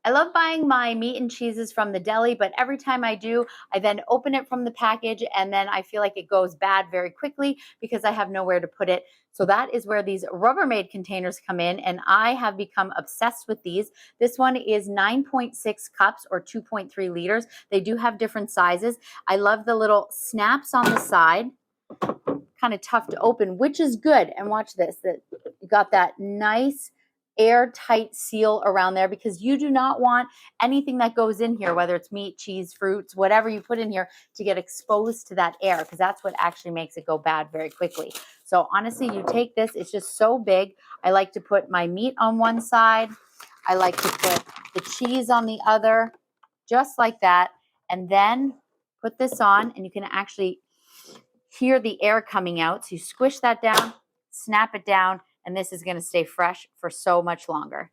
I love buying my meat and cheeses from the deli, but every time I do, I then open it from the package and then I feel like it goes bad very quickly because I have nowhere to put it. So that is where these Rubbermaid containers come in, and I have become obsessed with these. This one is 9.6 cups or 2.3 liters. They do have different sizes. I love the little snaps on the side, kind of tough to open, which is good. And watch this, that you got that nice airtight seal around there, because you do not want anything that goes in here, whether it's meat, cheese, fruits, whatever you put in here, to get exposed to that air, because that's what actually makes it go bad very quickly. So honestly, you take this, it's just so big. I like to put my meat on one side. I like to put the cheese on the other, just like that. And then put this on, and you can actually hear the air coming out. So you squish that down, snap it down, and this is going to stay fresh for so much longer.